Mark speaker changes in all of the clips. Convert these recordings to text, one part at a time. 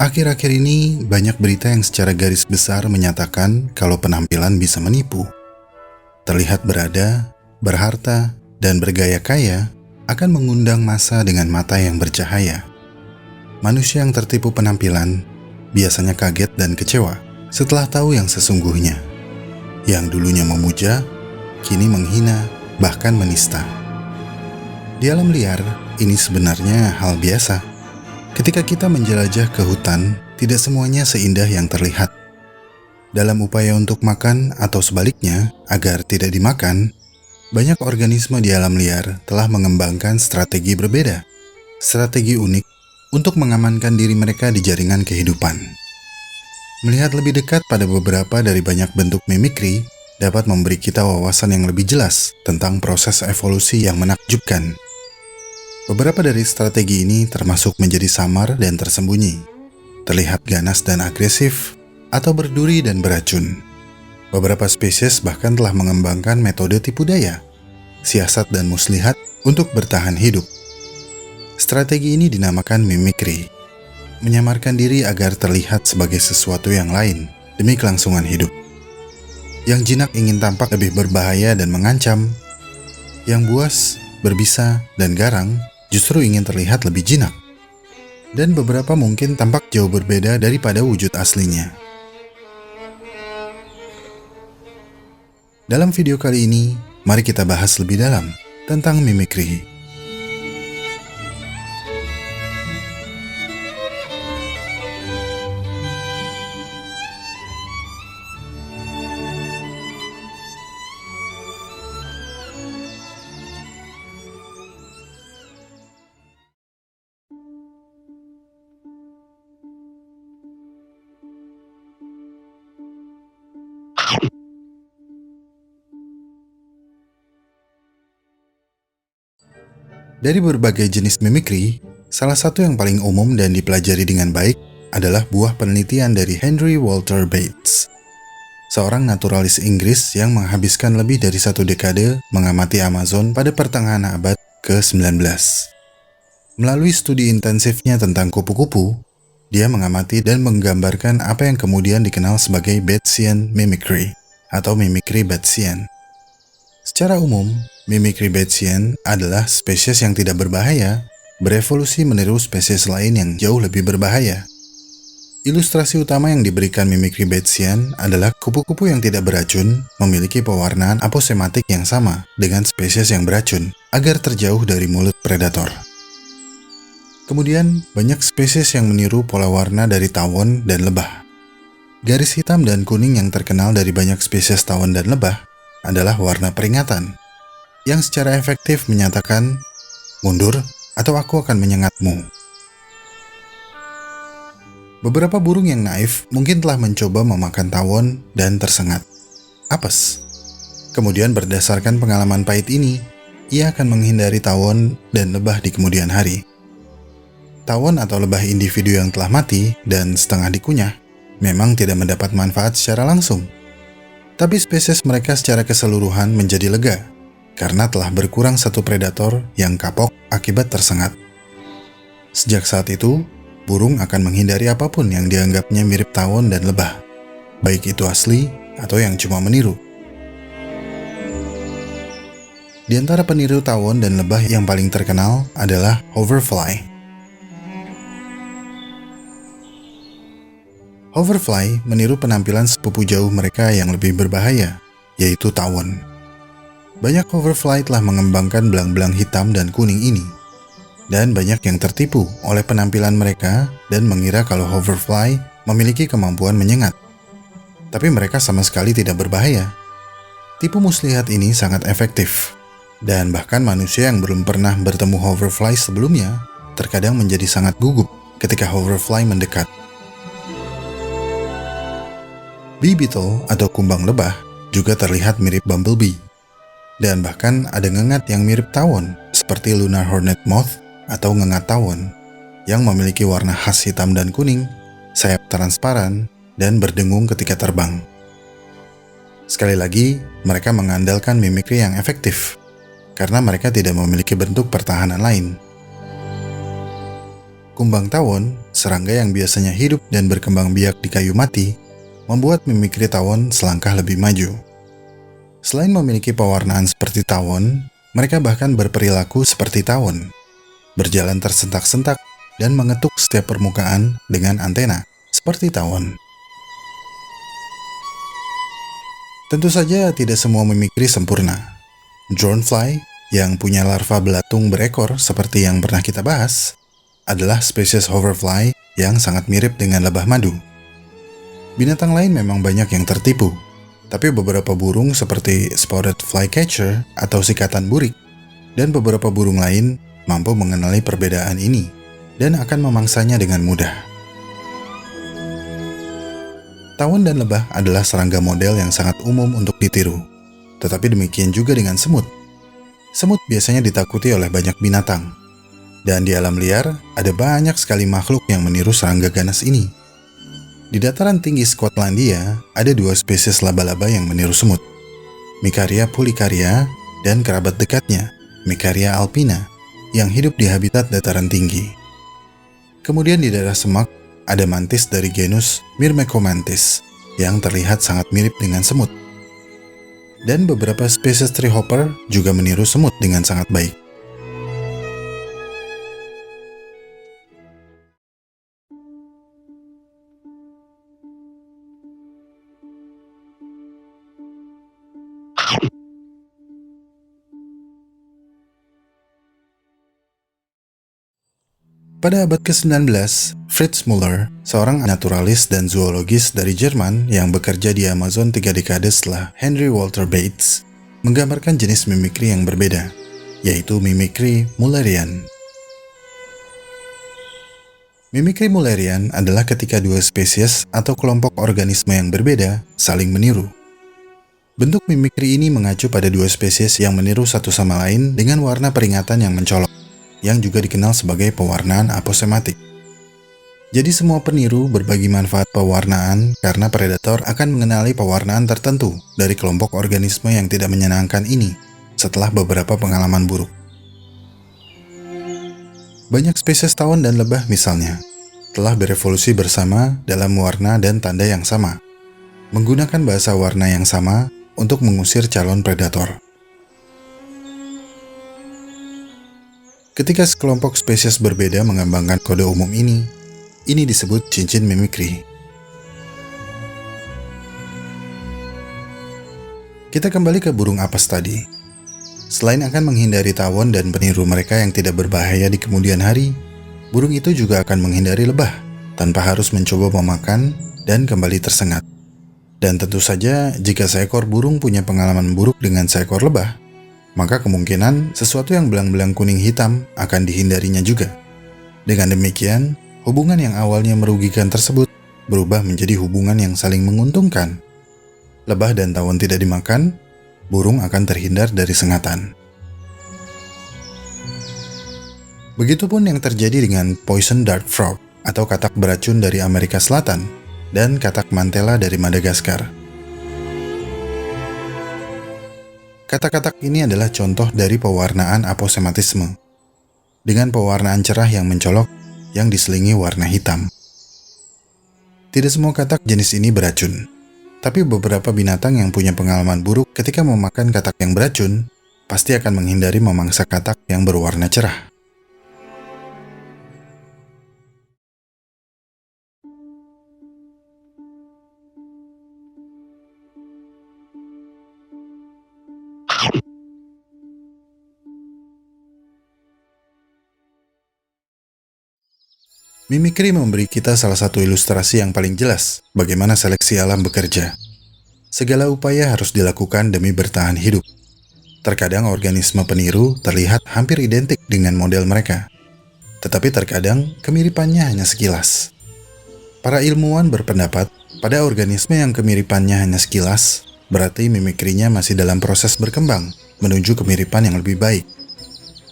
Speaker 1: Akhir-akhir ini banyak berita yang secara garis besar menyatakan kalau penampilan bisa menipu. Terlihat berada, berharta, dan bergaya kaya akan mengundang massa dengan mata yang bercahaya. Manusia yang tertipu penampilan biasanya kaget dan kecewa setelah tahu yang sesungguhnya. Yang dulunya memuja, kini menghina, bahkan menista. Di alam liar, ini sebenarnya hal biasa. Ketika kita menjelajah ke hutan, tidak semuanya seindah yang terlihat. Dalam upaya untuk makan atau sebaliknya, agar tidak dimakan, banyak organisme di alam liar telah mengembangkan strategi berbeda, strategi unik untuk mengamankan diri mereka di jaringan kehidupan. Melihat lebih dekat pada beberapa dari banyak bentuk mimikri dapat memberi kita wawasan yang lebih jelas tentang proses evolusi yang menakjubkan. Beberapa dari strategi ini termasuk menjadi samar dan tersembunyi, terlihat ganas dan agresif, atau berduri dan beracun. Beberapa spesies bahkan telah mengembangkan metode tipu daya, siasat dan muslihat untuk bertahan hidup. Strategi ini dinamakan mimikri, menyamarkan diri agar terlihat sebagai sesuatu yang lain demi kelangsungan hidup. Yang jinak ingin tampak lebih berbahaya dan mengancam, yang buas, berbisa, dan garang justru ingin terlihat lebih jinak. Dan beberapa mungkin tampak jauh berbeda daripada wujud aslinya. Dalam video kali ini, mari kita bahas lebih dalam tentang mimikri. Dari berbagai jenis mimikri, salah satu yang paling umum dan dipelajari dengan baik adalah buah penelitian dari Henry Walter Bates, seorang naturalis Inggris yang menghabiskan lebih dari 1 dekade mengamati Amazon pada pertengahan abad ke-19. Melalui studi intensifnya tentang kupu-kupu, dia mengamati dan menggambarkan apa yang kemudian dikenal sebagai Batesian mimicry atau mimikri Batesian. Secara umum, mimikri Batesian adalah spesies yang tidak berbahaya berevolusi meniru spesies lain yang jauh lebih berbahaya. Ilustrasi utama yang diberikan mimikri Batesian adalah kupu-kupu yang tidak beracun memiliki pewarnaan aposematik yang sama dengan spesies yang beracun agar terjauh dari mulut predator. Kemudian, banyak spesies yang meniru pola warna dari tawon dan lebah. Garis hitam dan kuning yang terkenal dari banyak spesies tawon dan lebah adalah warna peringatan, yang secara efektif menyatakan, mundur atau aku akan menyengatmu. Beberapa burung yang naif mungkin telah mencoba memakan tawon dan tersengat, apes. Kemudian berdasarkan pengalaman pahit ini, ia akan menghindari tawon dan lebah di kemudian hari. Tawon atau lebah individu yang telah mati dan setengah dikunyah memang tidak mendapat manfaat secara langsung. Tapi spesies mereka secara keseluruhan menjadi lega karena telah berkurang satu predator yang kapok akibat tersengat. Sejak saat itu, burung akan menghindari apapun yang dianggapnya mirip tawon dan lebah, baik itu asli atau yang cuma meniru. Di antara peniru tawon dan lebah yang paling terkenal adalah hoverfly. Hoverfly meniru penampilan sepupu jauh mereka yang lebih berbahaya, yaitu tawon. Banyak hoverfly telah mengembangkan belang-belang hitam dan kuning ini, dan banyak yang tertipu oleh penampilan mereka dan mengira kalau hoverfly memiliki kemampuan menyengat. Tapi mereka sama sekali tidak berbahaya. Tipu muslihat ini sangat efektif, dan bahkan manusia yang belum pernah bertemu hoverfly sebelumnya terkadang menjadi sangat gugup ketika hoverfly mendekat. Bee beetle atau kumbang lebah juga terlihat mirip bumblebee. Dan bahkan ada ngengat yang mirip tawon seperti lunar hornet moth atau ngengat tawon yang memiliki warna khas hitam dan kuning, sayap transparan, dan berdengung ketika terbang. Sekali lagi, mereka mengandalkan mimikri yang efektif karena mereka tidak memiliki bentuk pertahanan lain. Kumbang tawon serangga yang biasanya hidup dan berkembang biak di kayu mati, membuat mimikri tawon selangkah lebih maju. Selain memiliki pewarnaan seperti tawon, mereka bahkan berperilaku seperti tawon, berjalan tersentak-sentak dan mengetuk setiap permukaan dengan antena, seperti tawon. Tentu saja tidak semua mimikri sempurna. Dronefly, yang punya larva belatung berekor seperti yang pernah kita bahas, adalah spesies hoverfly yang sangat mirip dengan lebah madu. Binatang lain memang banyak yang tertipu, tapi beberapa burung seperti spotted flycatcher atau sikatan burik, dan beberapa burung lain mampu mengenali perbedaan ini dan akan memangsanya dengan mudah. Tawon dan lebah adalah serangga model yang sangat umum untuk ditiru, tetapi demikian juga dengan semut. Semut biasanya ditakuti oleh banyak binatang, dan di alam liar ada banyak sekali makhluk yang meniru serangga ganas ini. Di dataran tinggi Skotlandia ada 2 spesies laba-laba yang meniru semut, Micaria pulicaria dan kerabat dekatnya, Micaria alpina, yang hidup di habitat dataran tinggi. Kemudian di daerah semak, ada mantis dari genus Myrmecomantis yang terlihat sangat mirip dengan semut. Dan beberapa spesies treehopper juga meniru semut dengan sangat baik. Pada abad ke-19, Fritz Müller, seorang naturalis dan zoologis dari Jerman yang bekerja di Amazon 3 dekade setelah Henry Walter Bates, menggambarkan jenis mimikri yang berbeda, yaitu mimikri Müllerian. Mimikri Müllerian adalah ketika 2 spesies atau kelompok organisme yang berbeda saling meniru. Bentuk mimikri ini mengacu pada 2 spesies yang meniru satu sama lain dengan warna peringatan yang mencolok, yang juga dikenal sebagai pewarnaan aposematik. Jadi semua peniru berbagi manfaat pewarnaan karena predator akan mengenali pewarnaan tertentu dari kelompok organisme yang tidak menyenangkan ini setelah beberapa pengalaman buruk. Banyak spesies tawon dan lebah misalnya telah berevolusi bersama dalam warna dan tanda yang sama, menggunakan bahasa warna yang sama untuk mengusir calon predator. Ketika sekelompok spesies berbeda mengembangkan kode umum ini disebut cincin mimikri. Kita kembali ke burung apes tadi. Selain akan menghindari tawon dan peniru mereka yang tidak berbahaya di kemudian hari, burung itu juga akan menghindari lebah tanpa harus mencoba memakan dan kembali tersengat. Dan tentu saja jika seekor burung punya pengalaman buruk dengan seekor lebah, maka kemungkinan sesuatu yang belang-belang kuning hitam akan dihindarinya juga. Dengan demikian, hubungan yang awalnya merugikan tersebut berubah menjadi hubungan yang saling menguntungkan. Lebah dan tawon tidak dimakan, burung akan terhindar dari sengatan. Begitupun yang terjadi dengan poison dart frog atau katak beracun dari Amerika Selatan dan katak mantela dari Madagaskar. Katak-katak ini adalah contoh dari pewarnaan aposematisme, dengan pewarnaan cerah yang mencolok yang diselingi warna hitam. Tidak semua katak jenis ini beracun, tapi beberapa binatang yang punya pengalaman buruk ketika memakan katak yang beracun, pasti akan menghindari memangsa katak yang berwarna cerah. Mimikri memberi kita salah satu ilustrasi yang paling jelas bagaimana seleksi alam bekerja. Segala upaya harus dilakukan demi bertahan hidup. Terkadang organisme peniru terlihat hampir identik dengan model mereka, tetapi terkadang kemiripannya hanya sekilas. Para ilmuwan berpendapat pada organisme yang kemiripannya hanya sekilas, berarti mimikrinya masih dalam proses berkembang menuju kemiripan yang lebih baik,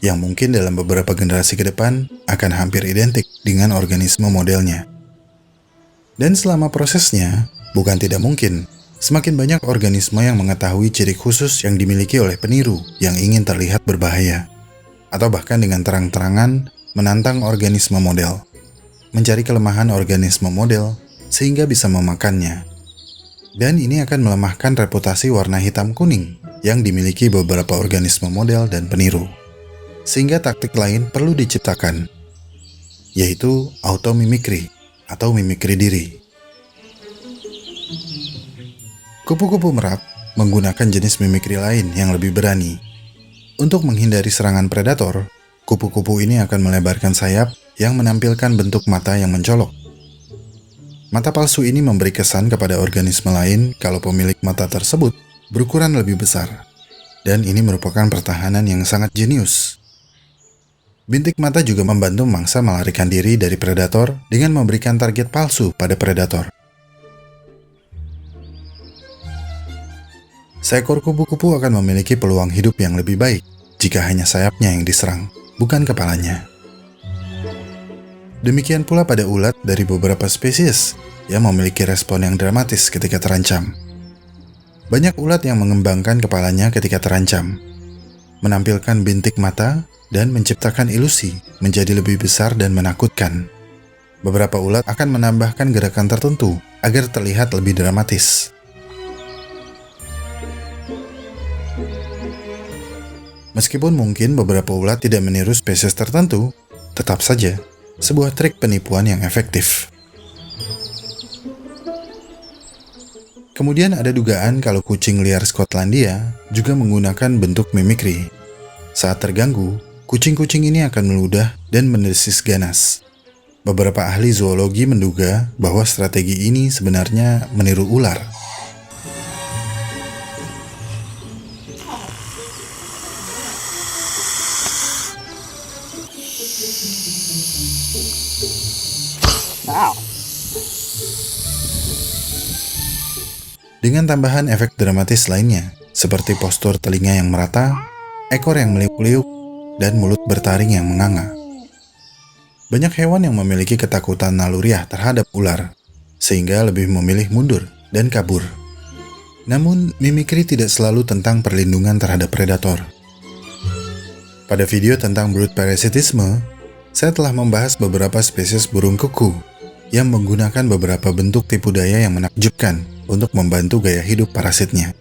Speaker 1: yang mungkin dalam beberapa generasi ke depan akan hampir identik dengan organisme modelnya. Dan selama prosesnya, bukan tidak mungkin, semakin banyak organisme yang mengetahui ciri khusus yang dimiliki oleh peniru yang ingin terlihat berbahaya, atau bahkan dengan terang-terangan menantang organisme model. mencari kelemahan organisme model sehingga bisa memakannya. Dan ini akan melemahkan reputasi warna hitam kuning yang dimiliki beberapa organisme model dan peniru. Sehingga taktik lain perlu diciptakan, yaitu auto-mimikri atau mimikri diri. Kupu-kupu merak menggunakan jenis mimikri lain yang lebih berani. Untuk menghindari serangan predator, kupu-kupu ini akan melebarkan sayap yang menampilkan bentuk mata yang mencolok. Mata palsu ini memberi kesan kepada organisme lain kalau pemilik mata tersebut berukuran lebih besar. Dan ini merupakan pertahanan yang sangat jenius. Bintik mata juga membantu mangsa melarikan diri dari predator dengan memberikan target palsu pada predator. Seekor kupu-kupu akan memiliki peluang hidup yang lebih baik jika hanya sayapnya yang diserang, bukan kepalanya. Demikian pula pada ulat dari beberapa spesies yang memiliki respon yang dramatis ketika terancam. Banyak ulat yang mengembangkan kepalanya ketika terancam, menampilkan bintik mata dan menciptakan ilusi menjadi lebih besar dan menakutkan. Beberapa ulat akan menambahkan gerakan tertentu agar terlihat lebih dramatis. Meskipun mungkin beberapa ulat tidak meniru spesies tertentu, tetap saja sebuah trik penipuan yang efektif. Kemudian ada dugaan kalau kucing liar Skotlandia juga menggunakan bentuk mimikri. Saat terganggu, kucing-kucing ini akan meludah dan mendesis ganas. Beberapa ahli zoologi menduga bahwa strategi ini sebenarnya meniru ular. Dengan tambahan efek dramatis lainnya, seperti postur telinga yang merata, ekor yang meliuk-liuk, dan mulut bertaring yang menganga. Banyak hewan yang memiliki ketakutan naluriah terhadap ular, sehingga lebih memilih mundur dan kabur. Namun, mimikri tidak selalu tentang perlindungan terhadap predator. Pada video tentang brood parasitisme, saya telah membahas beberapa spesies burung kuku yang menggunakan beberapa bentuk tipu daya yang menakjubkan untuk membantu gaya hidup parasitnya.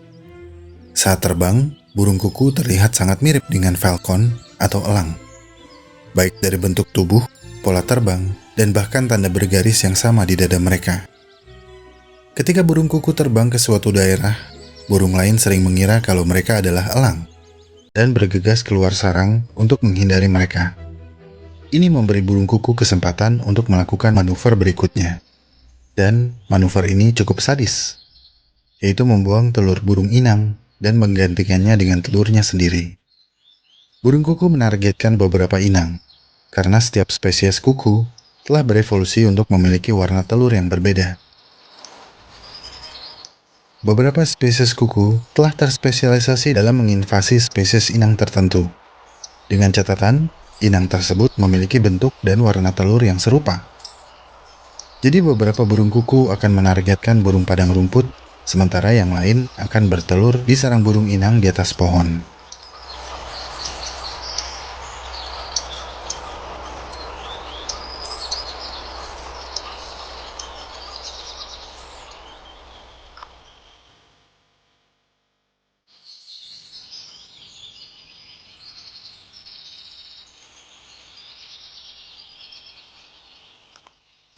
Speaker 1: Saat terbang, burung kuku terlihat sangat mirip dengan falcon atau elang. Baik dari bentuk tubuh, pola terbang, dan bahkan tanda bergaris yang sama di dada mereka. Ketika burung kuku terbang ke suatu daerah, burung lain sering mengira kalau mereka adalah elang dan bergegas keluar sarang untuk menghindari mereka. Ini memberi burung kuku kesempatan untuk melakukan manuver berikutnya. Dan manuver ini cukup sadis, yaitu membuang telur burung inang dan menggantikannya dengan telurnya sendiri. Burung kuku menargetkan beberapa inang, karena setiap spesies kuku telah berevolusi untuk memiliki warna telur yang berbeda. Beberapa spesies kuku telah terspesialisasi dalam menginvasi spesies inang tertentu. Dengan catatan, inang tersebut memiliki bentuk dan warna telur yang serupa. Jadi beberapa burung kuku akan menargetkan burung padang rumput, sementara yang lain akan bertelur di sarang burung inang di atas pohon.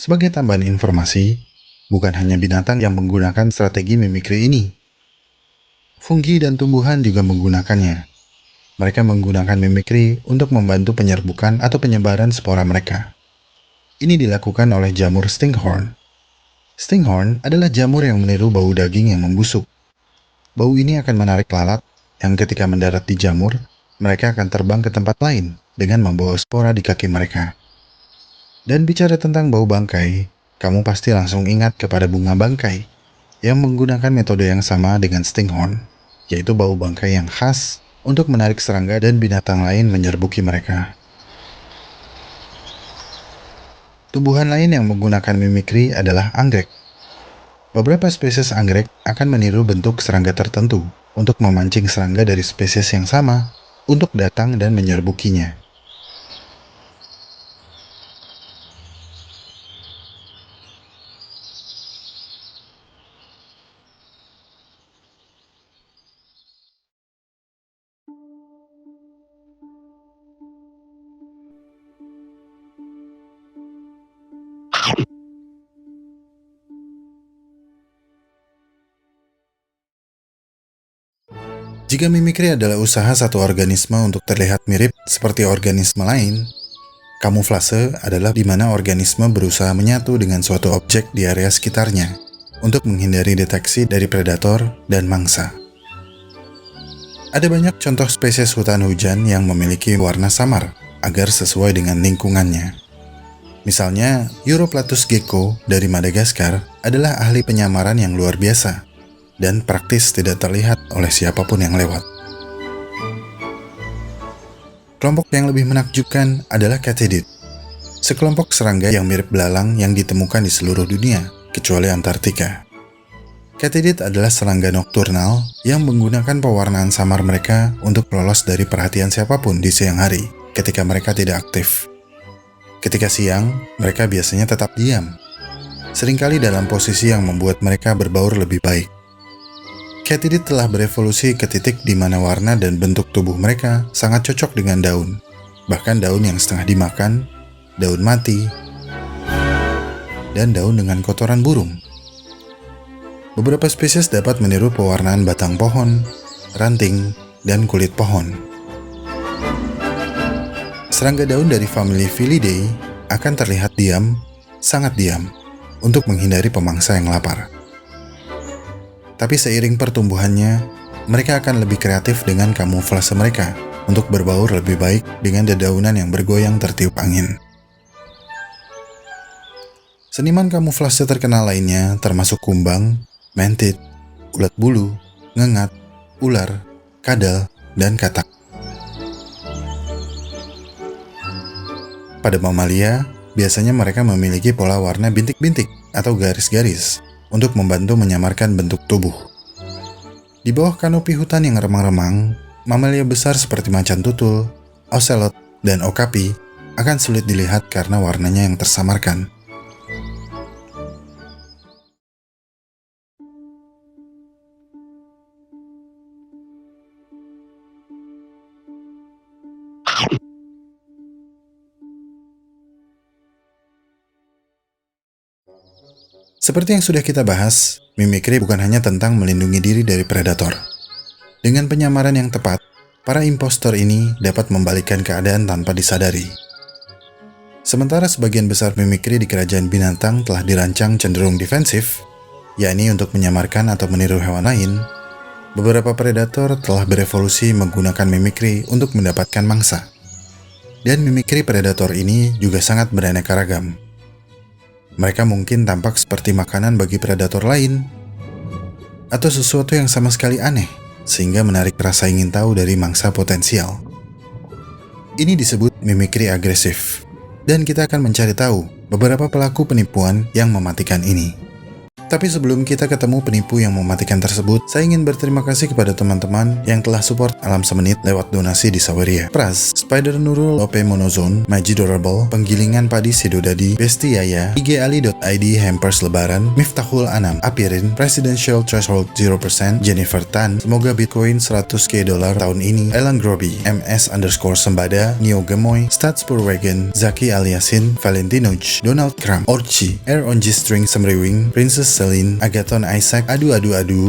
Speaker 1: Sebagai tambahan informasi, bukan hanya binatang yang menggunakan strategi mimikri ini. Fungi dan tumbuhan juga menggunakannya. Mereka menggunakan mimikri untuk membantu penyerbukan atau penyebaran spora mereka. Ini dilakukan oleh jamur stinghorn. Stinghorn adalah jamur yang meniru bau daging yang membusuk. Bau ini akan menarik lalat yang ketika mendarat di jamur, mereka akan terbang ke tempat lain dengan membawa spora di kaki mereka. Dan bicara tentang bau bangkai, kamu pasti langsung ingat kepada bunga bangkai yang menggunakan metode yang sama dengan stinghorn, yaitu bau bangkai yang khas untuk menarik serangga dan binatang lain menyerbuki mereka. Tumbuhan lain yang menggunakan mimikri adalah anggrek. Beberapa spesies anggrek akan meniru bentuk serangga tertentu untuk memancing serangga dari spesies yang sama untuk datang dan menyerbukinya. Jika mimikri adalah usaha satu organisme untuk terlihat mirip seperti organisme lain, kamuflase adalah di mana organisme berusaha menyatu dengan suatu objek di area sekitarnya untuk menghindari deteksi dari predator dan mangsa. Ada banyak contoh spesies hutan hujan yang memiliki warna samar agar sesuai dengan lingkungannya. Misalnya, Europlatus gecko dari Madagaskar adalah ahli penyamaran yang luar biasa dan praktis tidak terlihat oleh siapapun yang lewat. Kelompok yang lebih menakjubkan adalah Katydid, sekelompok serangga yang mirip belalang yang ditemukan di seluruh dunia, kecuali Antartika. Katydid adalah serangga nokturnal yang menggunakan pewarnaan samar mereka untuk lolos dari perhatian siapapun di siang hari ketika mereka tidak aktif. Ketika siang, mereka biasanya tetap diam, seringkali dalam posisi yang membuat mereka berbaur lebih baik. Katydid telah berevolusi ke titik di mana warna dan bentuk tubuh mereka sangat cocok dengan daun, bahkan daun yang setengah dimakan, daun mati, dan daun dengan kotoran burung. Beberapa spesies dapat meniru pewarnaan batang pohon, ranting, dan kulit pohon. Serangga daun dari famili Felidae akan terlihat diam, sangat diam, untuk menghindari pemangsa yang lapar. Tapi seiring pertumbuhannya, mereka akan lebih kreatif dengan kamuflase mereka untuk berbaur lebih baik dengan dedaunan yang bergoyang tertiup angin. Seniman kamuflase terkenal lainnya termasuk kumbang, mantit, ulat bulu, ngengat, ular, kadal, dan katak. Pada mamalia, biasanya mereka memiliki pola warna bintik-bintik atau garis-garis untuk membantu menyamarkan bentuk tubuh. Di bawah kanopi hutan yang remang-remang, mamalia besar seperti macan tutul, ocelot, dan okapi akan sulit dilihat karena warnanya yang tersamarkan. Seperti yang sudah kita bahas, mimikri bukan hanya tentang melindungi diri dari predator. Dengan penyamaran yang tepat, para impostor ini dapat membalikkan keadaan tanpa disadari. Sementara sebagian besar mimikri di kerajaan binatang telah dirancang cenderung defensif, yakni untuk menyamarkan atau meniru hewan lain, beberapa predator telah berevolusi menggunakan mimikri untuk mendapatkan mangsa. Dan mimikri predator ini juga sangat beraneka ragam. Mereka mungkin tampak seperti makanan bagi predator lain, atau sesuatu yang sama sekali aneh, sehingga menarik rasa ingin tahu dari mangsa potensial. Ini disebut mimikri agresif, dan kita akan mencari tahu beberapa pelaku penipuan yang mematikan ini. Tapi sebelum kita ketemu penipu yang mematikan tersebut, saya ingin berterima kasih kepada teman-teman yang telah support Alam Semenit lewat donasi di Saweria. Pras, Spider Nurul, Lope Monozone, Maji Durable, Penggilingan Padi Sidodadi, Besti Yaya, IGAli.id, Hampers Lebaran, Miftahul Anam, Apirin, Presidential Threshold 0%, Jennifer Tan, semoga Bitcoin 100k dolar tahun ini, Elang Groby, MS_Sembada, Neo Gemoy, Stats Purwagen, Zaki Aliasin, Valentinuj, Donald Kram, Orchi, Air on G-String Semriwing, Princess Selin, Agaton Isaac, Adu,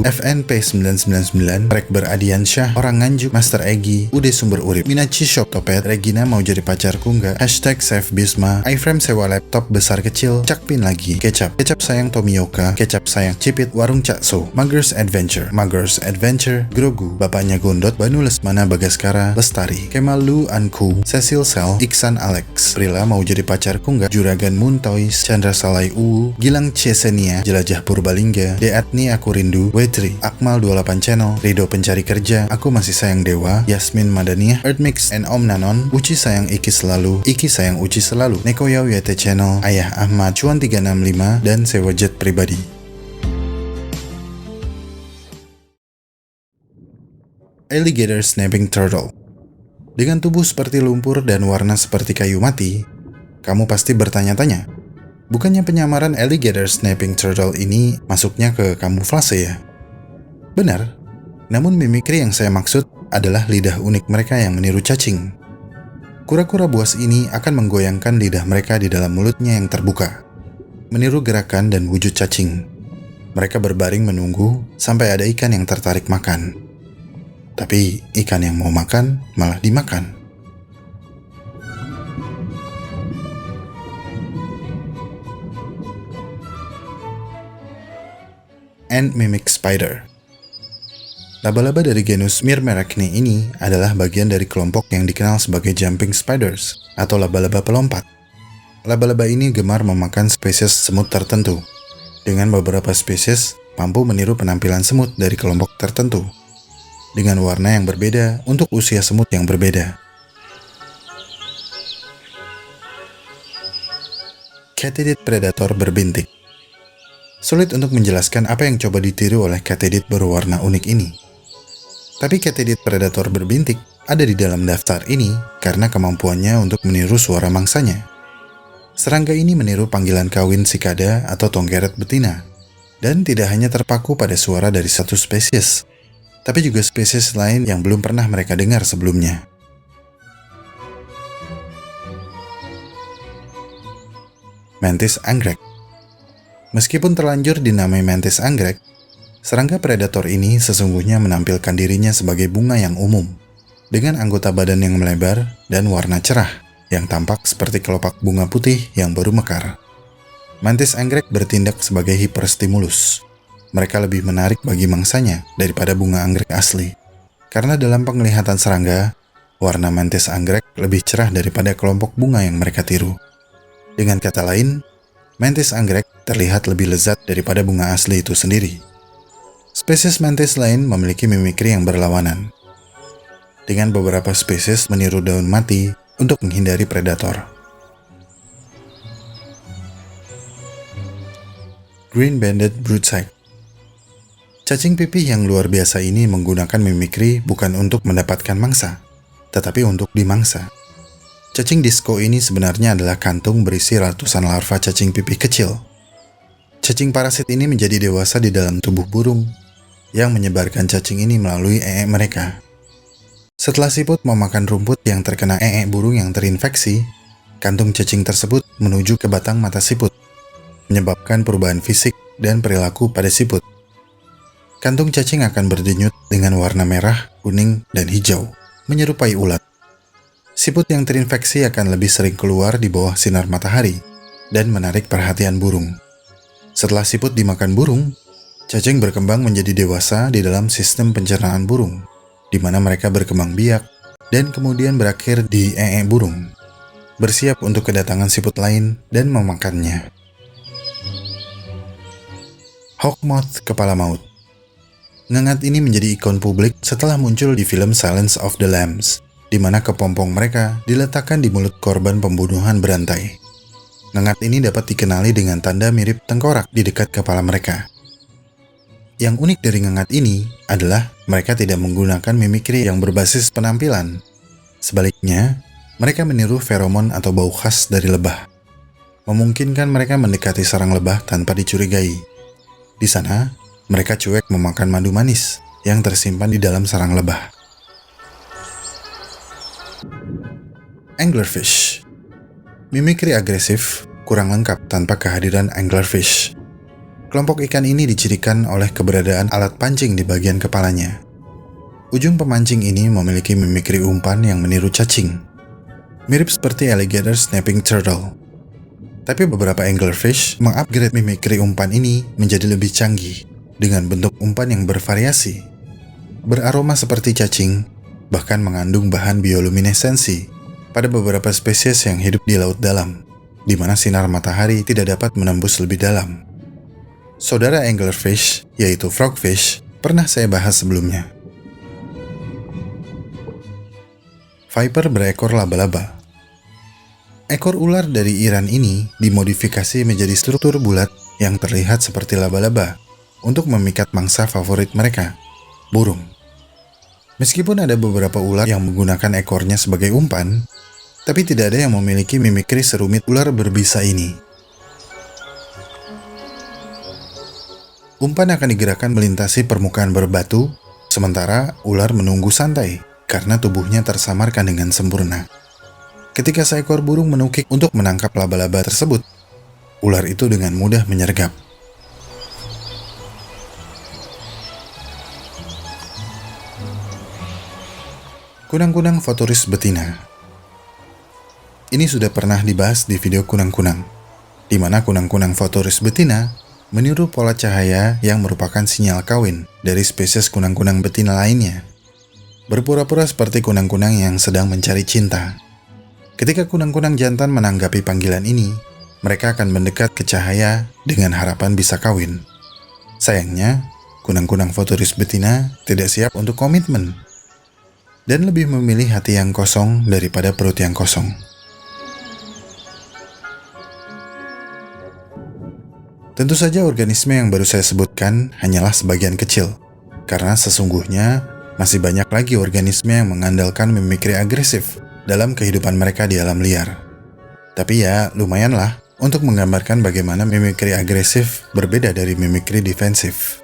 Speaker 1: FNP 999, Rekber Adiansyah, Orang Nganjuk, Master Egi, Ude Sumber Urip, Minachi Shop Topet, Regina mau jadi pacarku nggak, Save Bisma, iFrame sewa laptop besar kecil, Cakpin lagi, Kecap sayang Tomioka, Kecap sayang Cipit, Warung Cakso, Muggers Adventure, Grogu, Bapaknya Gondot, Banu Lesmana Bagaskara, Lestari, Kemal Lu Anku, Cecil Sel, Iksan Alex, Prila mau jadi pacarku nggak, Juragan Muntois, Chandra Salai Uwu, Gilang Cesenia, Jelajah Purbalingga, Deatni Aku Rindu, Wetri, Akmal 28 Channel, Rido Pencari Kerja, Aku Masih Sayang Dewa, Yasmin Madaniah, Earthmix and Om Nanon, Uci Sayang Iki Selalu, Iki Sayang Uci Selalu, Neko Yau YT Channel, Ayah Ahmad, Cuan 365, dan Sewa Jet Pribadi. Alligator Snapping Turtle. Dengan tubuh seperti lumpur dan warna seperti kayu mati, kamu pasti bertanya-tanya, bukannya penyamaran alligator snapping turtle ini masuknya ke kamuflase ya? Benar, namun mimikri yang saya maksud adalah lidah unik mereka yang meniru cacing. Kura-kura buas ini akan menggoyangkan lidah mereka di dalam mulutnya yang terbuka, meniru gerakan dan wujud cacing. Mereka berbaring menunggu sampai ada ikan yang tertarik makan. tapi ikan yang mau makan malah dimakan. Ant mimic spider. Laba-laba dari genus Myrmeraceae ini adalah bagian dari kelompok yang dikenal sebagai jumping spiders atau laba-laba pelompat. Laba-laba ini gemar memakan spesies semut tertentu. Dengan beberapa spesies mampu meniru penampilan semut dari kelompok tertentu dengan warna yang berbeda untuk usia semut yang berbeda. Katydid predator berbintik. Sulit untuk menjelaskan apa yang coba ditiru oleh katydid berwarna unik ini. Tapi katydid predator berbintik ada di dalam daftar ini karena kemampuannya untuk meniru suara mangsanya. Serangga ini meniru panggilan kawin sikada atau tongkeret betina, dan tidak hanya terpaku pada suara dari satu spesies, tapi juga spesies lain yang belum pernah mereka dengar sebelumnya. Mantis anggrek. Meskipun terlanjur dinamai mantis anggrek, serangga predator ini sesungguhnya menampilkan dirinya sebagai bunga yang umum, dengan anggota badan yang melebar dan warna cerah, yang tampak seperti kelopak bunga putih yang baru mekar. Mantis anggrek bertindak sebagai hiperstimulus. Mereka lebih menarik bagi mangsanya daripada bunga anggrek asli, karena dalam penglihatan serangga, warna mantis anggrek lebih cerah daripada kelompok bunga yang mereka tiru. Dengan kata lain, mantis anggrek terlihat lebih lezat daripada bunga asli itu sendiri. Spesies mantis lain memiliki mimikri yang berlawanan, dengan beberapa spesies meniru daun mati untuk menghindari predator. Green-banded broadside. Cacing pipih yang luar biasa ini menggunakan mimikri bukan untuk mendapatkan mangsa, tetapi untuk dimangsa. Cacing disco ini sebenarnya adalah kantung berisi ratusan larva cacing pipih kecil. Cacing parasit ini menjadi dewasa di dalam tubuh burung, yang menyebarkan cacing ini melalui ee mereka. Setelah siput memakan rumput yang terkena ee burung yang terinfeksi, kantung cacing tersebut menuju ke batang mata siput, menyebabkan perubahan fisik dan perilaku pada siput. Kantung cacing akan berdenyut dengan warna merah, kuning, dan hijau, menyerupai ulat. Siput yang terinfeksi akan lebih sering keluar di bawah sinar matahari dan menarik perhatian burung. Setelah siput dimakan burung, cacing berkembang menjadi dewasa di dalam sistem pencernaan burung, di mana mereka berkembang biak dan kemudian berakhir di ee burung, bersiap untuk kedatangan siput lain dan memakannya. Hawkmoth kepala maut. Ngengat ini menjadi ikon publik setelah muncul di film Silence of the Lambs, di mana kepompong mereka diletakkan di mulut korban pembunuhan berantai. Ngengat ini dapat dikenali dengan tanda mirip tengkorak di dekat kepala mereka. Yang unik dari ngengat ini adalah mereka tidak menggunakan mimikri yang berbasis penampilan. Sebaliknya, mereka meniru feromon atau bau khas dari lebah, memungkinkan mereka mendekati sarang lebah tanpa dicurigai. Di sana, mereka cuek memakan madu manis yang tersimpan di dalam sarang lebah. Anglerfish. Mimikri agresif kurang lengkap tanpa kehadiran anglerfish. Kelompok ikan ini dicirikan oleh keberadaan alat pancing di bagian kepalanya. Ujung pemancing ini memiliki mimikri umpan yang meniru cacing, mirip seperti alligator snapping turtle. Tapi beberapa anglerfish mengupgrade mimikri umpan ini menjadi lebih canggih, dengan bentuk umpan yang bervariasi, beraroma seperti cacing, bahkan mengandung bahan bioluminesensi pada beberapa spesies yang hidup di laut dalam, di mana sinar matahari tidak dapat menembus lebih dalam. Saudara anglerfish, yaitu frogfish, pernah saya bahas sebelumnya. Viper berekor laba-laba. Ekor ular dari Iran ini dimodifikasi menjadi struktur bulat yang terlihat seperti laba-laba untuk memikat mangsa favorit mereka, burung. Meskipun ada beberapa ular yang menggunakan ekornya sebagai umpan, tapi tidak ada yang memiliki mimikri serumit ular berbisa ini. Umpan akan digerakkan melintasi permukaan berbatu, sementara ular menunggu santai karena tubuhnya tersamarkan dengan sempurna. Ketika seekor burung menukik untuk menangkap laba-laba tersebut, ular itu dengan mudah menyergap. Kunang-kunang futuris betina. Ini sudah pernah dibahas di video kunang-kunang, di mana kunang-kunang futuris betina meniru pola cahaya yang merupakan sinyal kawin dari spesies kunang-kunang betina lainnya. Berpura-pura seperti kunang-kunang yang sedang mencari cinta. Ketika kunang-kunang jantan menanggapi panggilan ini, mereka akan mendekat ke cahaya dengan harapan bisa kawin. Sayangnya, kunang-kunang futuris betina tidak siap untuk komitmen dan lebih memilih hati yang kosong daripada perut yang kosong. Tentu saja organisme yang baru saya sebutkan hanyalah sebagian kecil, karena sesungguhnya masih banyak lagi organisme yang mengandalkan mimikri agresif dalam kehidupan mereka di alam liar. Tapi ya, lumayanlah untuk menggambarkan bagaimana mimikri agresif berbeda dari mimikri defensif.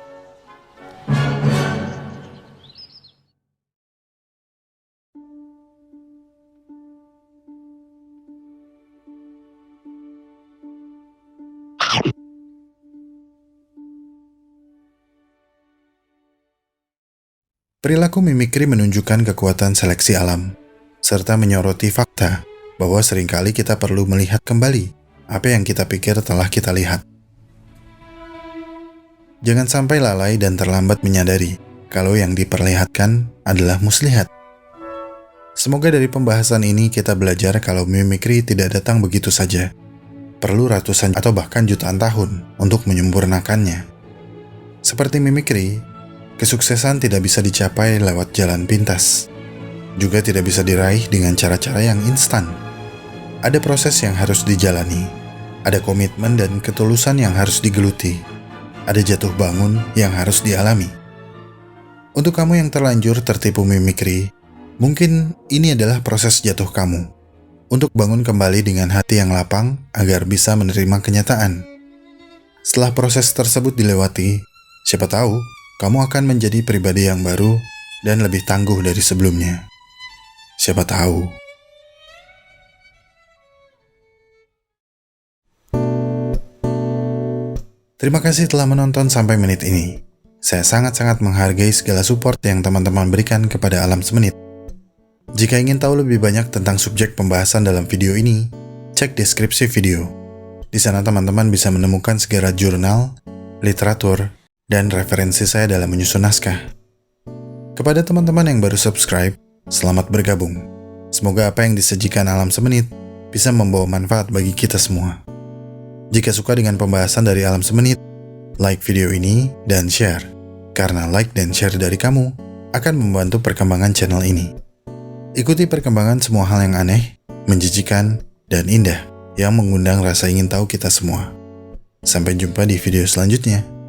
Speaker 1: Perilaku mimikri menunjukkan kekuatan seleksi alam, serta menyoroti fakta bahwa seringkali kita perlu melihat kembali apa yang kita pikir telah kita lihat. Jangan sampai lalai dan terlambat menyadari kalau yang diperlihatkan adalah muslihat. Semoga dari pembahasan ini kita belajar kalau mimikri tidak datang begitu saja. Perlu ratusan atau bahkan jutaan tahun untuk menyempurnakannya. Seperti mimikri, kesuksesan tidak bisa dicapai lewat jalan pintas. Juga tidak bisa diraih dengan cara-cara yang instan. Ada proses yang harus dijalani. Ada komitmen dan ketulusan yang harus digeluti. Ada jatuh bangun yang harus dialami. Untuk kamu yang terlanjur tertipu mimikri, mungkin ini adalah proses jatuh kamu. Untuk bangun kembali dengan hati yang lapang agar bisa menerima kenyataan. Setelah proses tersebut dilewati, siapa tahu kamu akan menjadi pribadi yang baru dan lebih tangguh dari sebelumnya. Siapa tahu. Terima kasih telah menonton sampai menit ini. Saya sangat-sangat menghargai segala support yang teman-teman berikan kepada Alam Semenit. Jika ingin tahu lebih banyak tentang subjek pembahasan dalam video ini, cek deskripsi video. Di sana teman-teman bisa menemukan segala jurnal, literatur, dan referensi saya dalam menyusun naskah. Kepada teman-teman yang baru subscribe, selamat bergabung. Semoga apa yang disajikan Alam Semenit bisa membawa manfaat bagi kita semua. Jika suka dengan pembahasan dari Alam Semenit, like video ini dan share. Karena like dan share dari kamu akan membantu perkembangan channel ini. Ikuti perkembangan semua hal yang aneh, menjijikan, dan indah yang mengundang rasa ingin tahu kita semua. Sampai jumpa di video selanjutnya.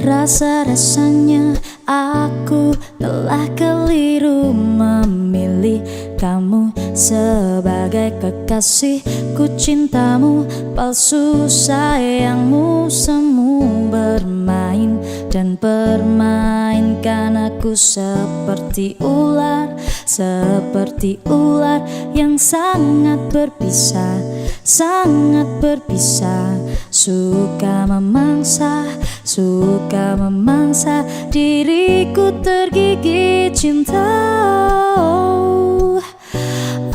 Speaker 2: Rasa-rasanya aku telah keliru memilih kamu sebagai kekasihku, cintamu palsu, sayangmu semu, bermain dan permainkan aku seperti ular yang sangat berbisa, suka memangsa diriku tergigit cinta.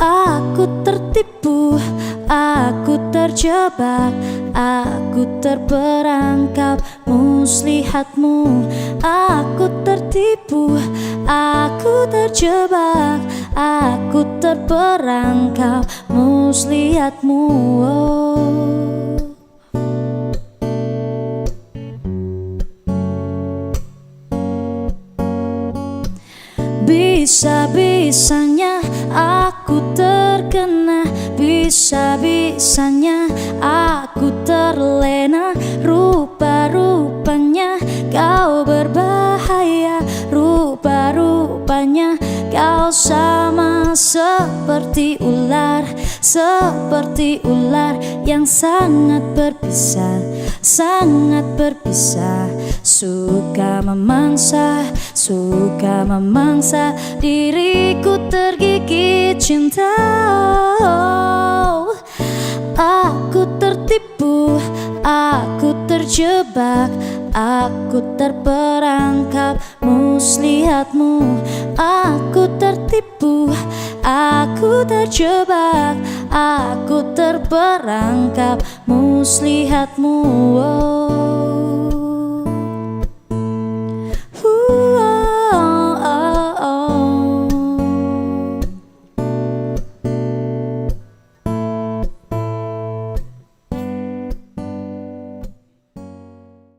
Speaker 2: Aku tertipu, aku terjebak, aku terperangkap muslihatmu. Aku tertipu, aku terjebak, aku terperangkap muslihatmu. Bisa-bisanya aku terkena, bisa-bisanya aku terlena. Rupa-rupanya kau berbahaya, rupa-rupanya kau sama seperti ular yang sangat berbisa, suka memangsa diriku tergigit cinta. Aku tertipu, terjebak, aku terperangkap muslihatmu. Aku tertipu, aku terjebak, aku terperangkap muslihatmu. Oh.